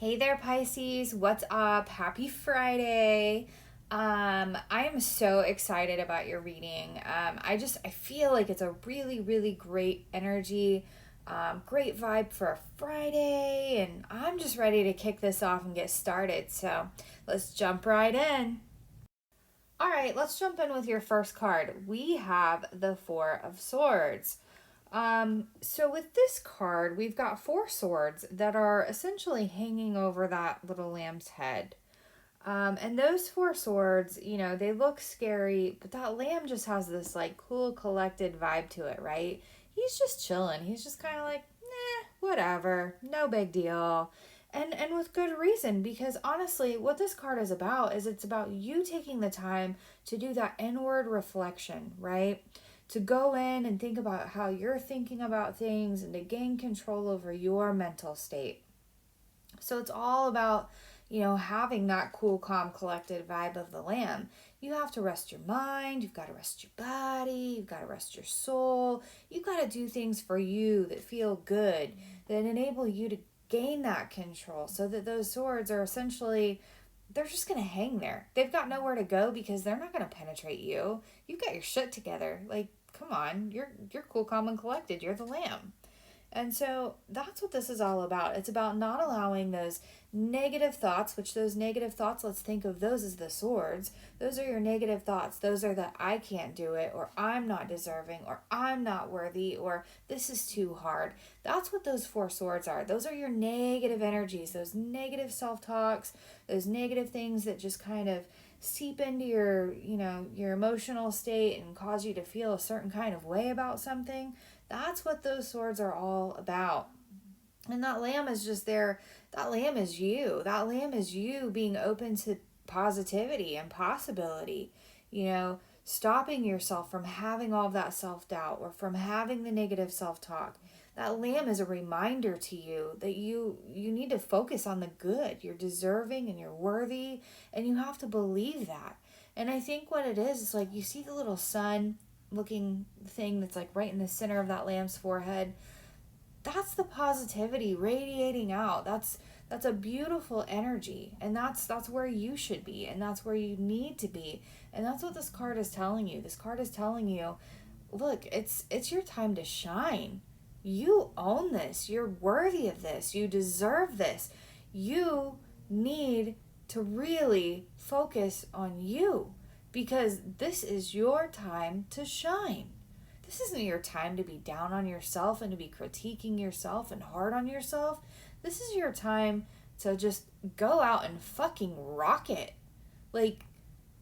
Hey there, Pisces. What's up? Happy Friday. I am so excited about your reading. I feel like it's a really great energy, great vibe for a Friday, and I'm just ready to kick this off and get started. So let's jump right in. All right, let's jump in with your first card. We have the Four of Swords. So with this card, we've got four swords that are essentially hanging over that little lamb's head. And those four swords, they look scary, but that lamb just has this like cool, collected vibe to it, right? He's just chilling. He's just kind of like, whatever, no big deal. And with good reason, because honestly, what this card is about is it's about you taking the time to do that inward reflection, right? To go in and think about how you're thinking about things and to gain control over your mental state. So it's all about, having that cool, calm, collected vibe of the lamb. You have to rest your mind, you've got to rest your body, you've got to rest your soul. You've got to do things for you that feel good, that enable you to gain that control so that those swords are essentially they're just going to hang there. They've got nowhere to go because they're not going to penetrate you. You've got your shit together. Like, come on, you're cool, calm, and collected. You're the lamb. And so that's what this is all about. It's about not allowing those negative thoughts, which those negative thoughts, let's think of those as the swords. Those are your negative thoughts. Those are the I can't do it, or I'm not deserving, or I'm not worthy, or this is too hard. That's what those four swords are. Those are your negative energies, those negative self talks, those negative things that just kind of seep into your emotional state and cause you to feel a certain kind of way about something. That's what those swords are all about. And that lamb is just there. That lamb is you. That lamb is you being open to positivity and possibility. Stopping yourself from having all of that self-doubt or from having the negative self-talk. That lamb is a reminder to you that you need to focus on the good. You're deserving and you're worthy, and you have to believe that. And I think what it is like, you see the little sun looking thing that's like right in the center of that lamb's forehead. That's the positivity radiating out. That's a beautiful energy, and that's where you should be, and that's where you need to be. And that's what this card is telling you. This card is telling you, look, it's your time to shine. You own this. You're worthy of this. You deserve this. You need to really focus on you, because this is your time to shine. This isn't your time to be down on yourself and to be critiquing yourself and hard on yourself. This is your time to just go out and fucking rock it. Like,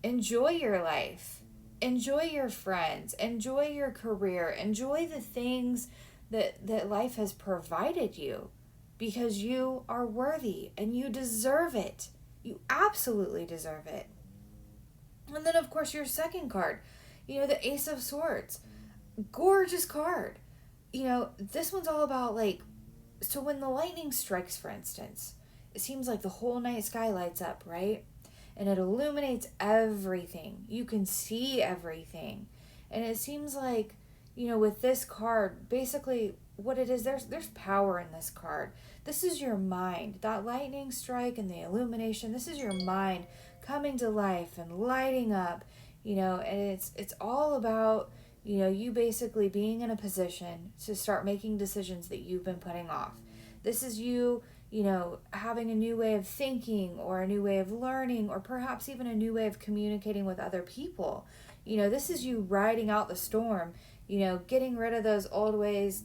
enjoy your life. Enjoy your friends. Enjoy your career. Enjoy the things that life has provided you, because you are worthy and you deserve it. You absolutely deserve it. And then, of course, your second card, the Ace of Swords. Gorgeous card. This one's all about like, so when the lightning strikes, for instance, it seems like the whole night sky lights up, right? And it illuminates everything. You can see everything. And it seems like, with this card, basically what it is, there's power in this card. This is your mind. That lightning strike and the illumination, this is your mind coming to life and lighting up, and it's all about you basically being in a position to start making decisions that you've been putting off. This is you, having a new way of thinking or a new way of learning, or perhaps even a new way of communicating with other people. This is you riding out the storm, getting rid of those old ways,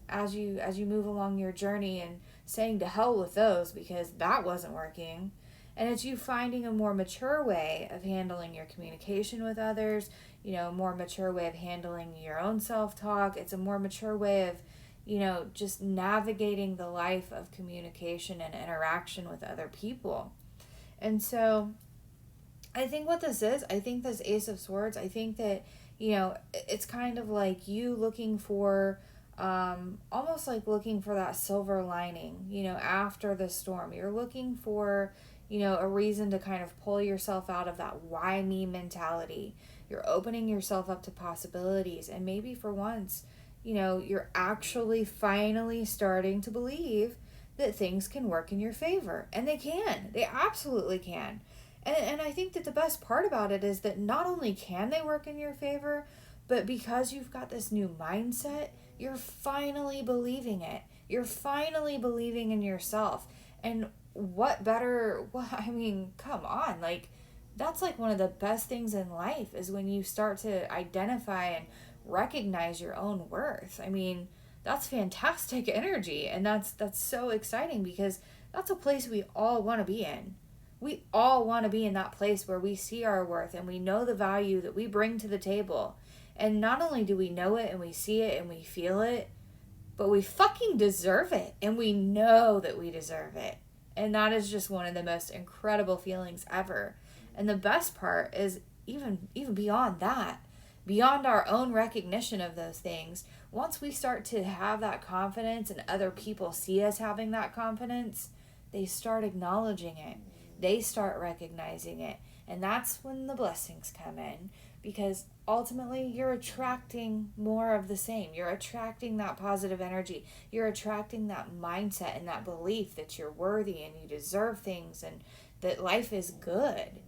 as you move along your journey, and saying to hell with those because that wasn't working. And it's you finding a more mature way of handling your communication with others, a more mature way of handling your own self-talk. It's a more mature way of, just navigating the life of communication and interaction with other people. And so I think what this is, I think this Ace of Swords, I think that, it's kind of like you looking for, almost like looking for that silver lining, after the storm. You're looking for, a reason to kind of pull yourself out of that why me mentality. You're opening yourself up to possibilities. And maybe for once, you're actually finally starting to believe that things can work in your favor. And they can. They absolutely can. And I think that the best part about it is that not only can they work in your favor, but because you've got this new mindset, you're finally believing it. You're finally believing in yourself. And what better, well, I mean, come on, like, that's like one of the best things in life is when you start to identify and recognize your own worth. I mean, that's fantastic energy, and that's so exciting because that's a place we all want to be in. We all want to be in that place where we see our worth and we know the value that we bring to the table. And not only do we know it and we see it and we feel it, but we fucking deserve it, and we know that we deserve it. And that is just one of the most incredible feelings ever. And the best part is even beyond that, beyond our own recognition of those things, once we start to have that confidence and other people see us having that confidence, they start acknowledging it. They start recognizing it. And that's when the blessings come in, because ultimately you're attracting more of the same. You're attracting that positive energy. You're attracting that mindset and that belief that you're worthy and you deserve things and that life is good.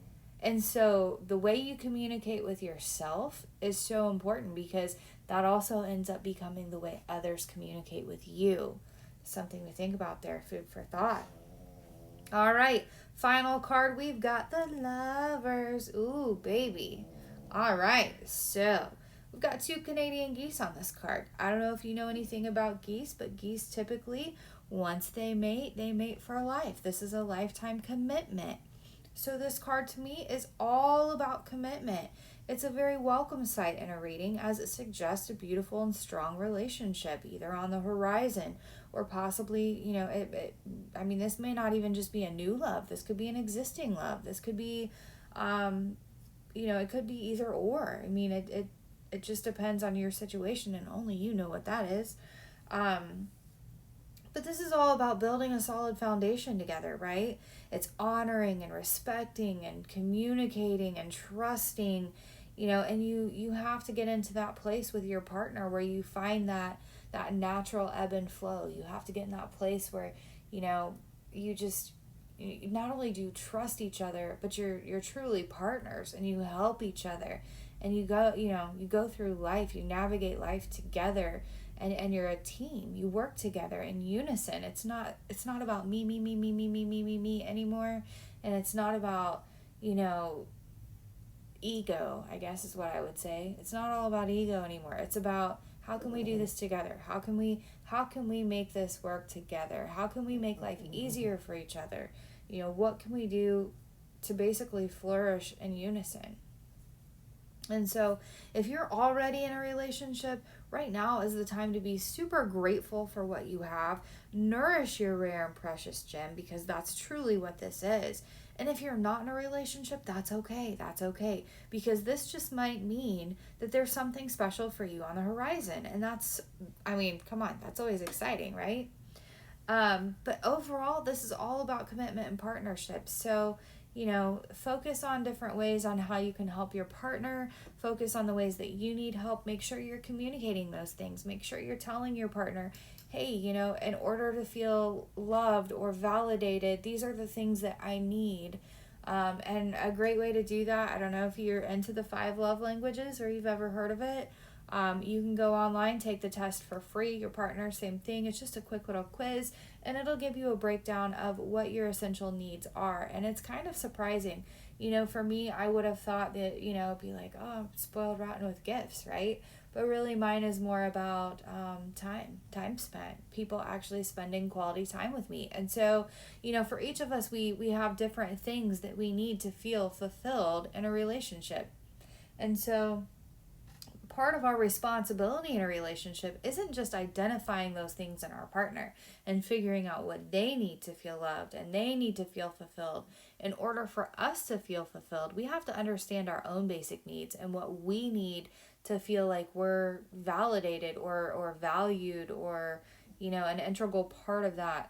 And so the way you communicate with yourself is so important, because that also ends up becoming the way others communicate with you. Something to think about there, food for thought. All right, final card, we've got the Lovers. Ooh, baby. All right, so we've got 2 Canadian geese on this card. I don't know if you know anything about geese, but geese typically, once they mate for life. This is a lifetime commitment. So this card to me is all about commitment. It's a very welcome sight in a reading, as it suggests a beautiful and strong relationship, either on the horizon or possibly, this may not even just be a new love. This could be an existing love. This could be, it could be either or. I mean, it just depends on your situation, and only you know what that is. But this is all about building a solid foundation together, right? It's honoring and respecting and communicating and trusting, and you have to get into that place with your partner where you find that natural ebb and flow. You have to get in that place where, you not only do you trust each other, but you're truly partners, and you help each other, and you go through life, you navigate life together. And you're a team. You work together in unison. It's not about me anymore. And it's not about, ego, I guess is what I would say. It's not all about ego anymore. It's about, how can we do this together? How can we make this work together? How can we make life easier for each other? What can we do to basically flourish in unison? And so if you're already in a relationship, right now is the time to be super grateful for what you have. Nourish your rare and precious gem, because that's truly what this is. And if you're not in a relationship, that's okay. That's okay. Because this just might mean that there's something special for you on the horizon. And come on, that's always exciting, right? But overall, this is all about commitment and partnership. So, focus on different ways on how you can help your partner. Focus on the ways that you need help. Make sure you're communicating those things. Make sure you're telling your partner, hey, in order to feel loved or validated, these are the things that I need. And a great way to do that, I don't know if you're into the 5 love languages or you've ever heard of it. You can go online, take the test for free. Your partner, same thing. It's just a quick little quiz, and it'll give you a breakdown of what your essential needs are. And it's kind of surprising. For me, I would have thought that, it'd be like, oh, I'm spoiled rotten with gifts, right? But really mine is more about time spent, people actually spending quality time with me. And so, for each of us, we have different things that we need to feel fulfilled in a relationship. And so part of our responsibility in a relationship isn't just identifying those things in our partner and figuring out what they need to feel loved and they need to feel fulfilled. In order for us to feel fulfilled, we have to understand our own basic needs and what we need to feel like we're validated or valued or, an integral part of that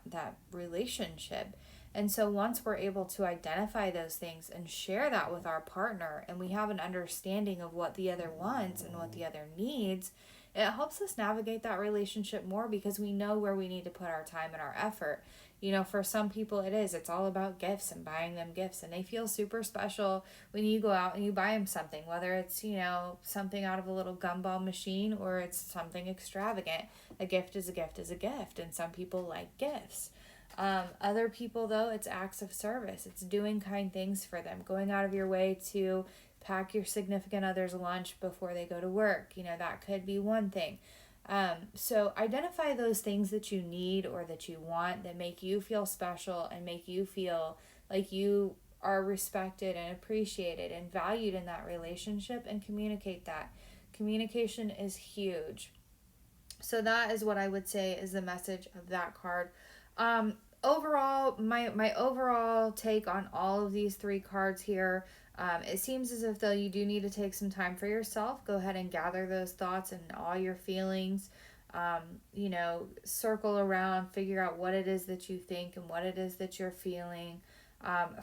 relationship. And so once we're able to identify those things and share that with our partner, and we have an understanding of what the other wants and what the other needs, it helps us navigate that relationship more because we know where we need to put our time and our effort. For some people it's all about gifts and buying them gifts, and they feel super special when you go out and you buy them something, whether it's, something out of a little gumball machine or it's something extravagant. A gift is a gift is a gift, and some people like gifts. Other people, though, it's acts of service. It's doing kind things for them, going out of your way to pack your significant other's lunch before they go to work. That could be one thing. So identify those things that you need or that you want that make you feel special and make you feel like you are respected and appreciated and valued in that relationship, and communicate that. Communication is huge. So that is what I would say is the message of that card. Overall, my overall take on all of these three cards here, it seems as if though you do need to take some time for yourself. Go ahead and gather those thoughts and all your feelings. Circle around, figure out what it is that you think and what it is that you're feeling.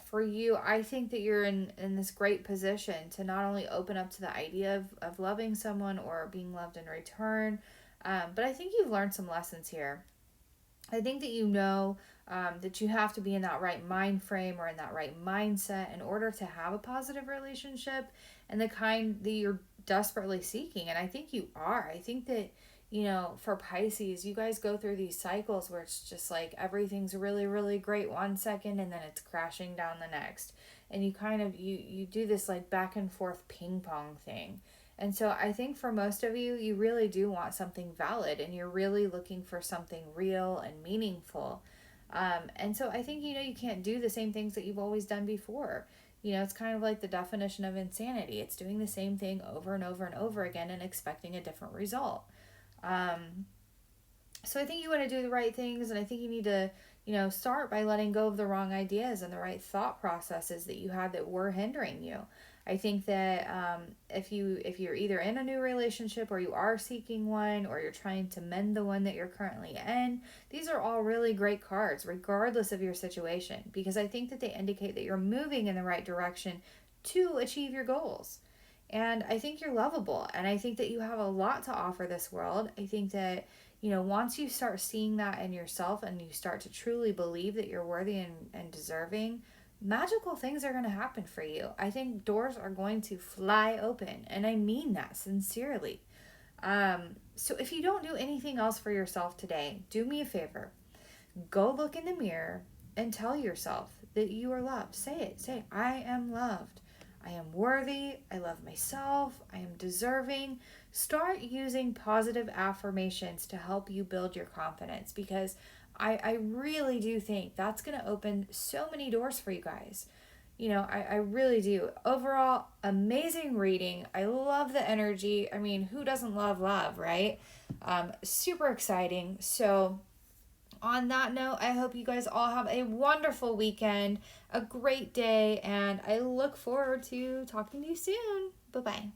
For you, I think that you're in this great position to not only open up to the idea of loving someone or being loved in return, but I think you've learned some lessons here. I think that that you have to be in that right mind frame or in that right mindset in order to have a positive relationship and the kind that you're desperately seeking. And I think you are. I think that, for Pisces, you guys go through these cycles where it's just like everything's really, really great one second and then it's crashing down the next. And you do this like back and forth ping pong thing. And so I think for most of you, you really do want something valid and you're really looking for something real and meaningful. And so I think, you can't do the same things that you've always done before. It's kind of like the definition of insanity. It's doing the same thing over and over and over again and expecting a different result. So I think you want to do the right things, and I think you need to, start by letting go of the wrong ideas and the right thought processes that you had that were hindering you. I think that if you're either in a new relationship or you are seeking one or you're trying to mend the one that you're currently in, these are all really great cards regardless of your situation, because I think that they indicate that you're moving in the right direction to achieve your goals. And I think you're lovable, and I think that you have a lot to offer this world. I think that, once you start seeing that in yourself and you start to truly believe that you're worthy and deserving, magical things are going to happen for you. I think doors are going to fly open, and I mean that sincerely. So if you don't do anything else for yourself today, do me a favor. Go look in the mirror and tell yourself that you are loved. Say it. Say, I am loved. I am worthy. I love myself. I am deserving. Start using positive affirmations to help you build your confidence, because I really do think that's going to open so many doors for you guys. I really do. Overall, amazing reading. I love the energy. I mean, who doesn't love love, right? Super exciting. So on that note, I hope you guys all have a wonderful weekend, a great day, and I look forward to talking to you soon. Bye-bye.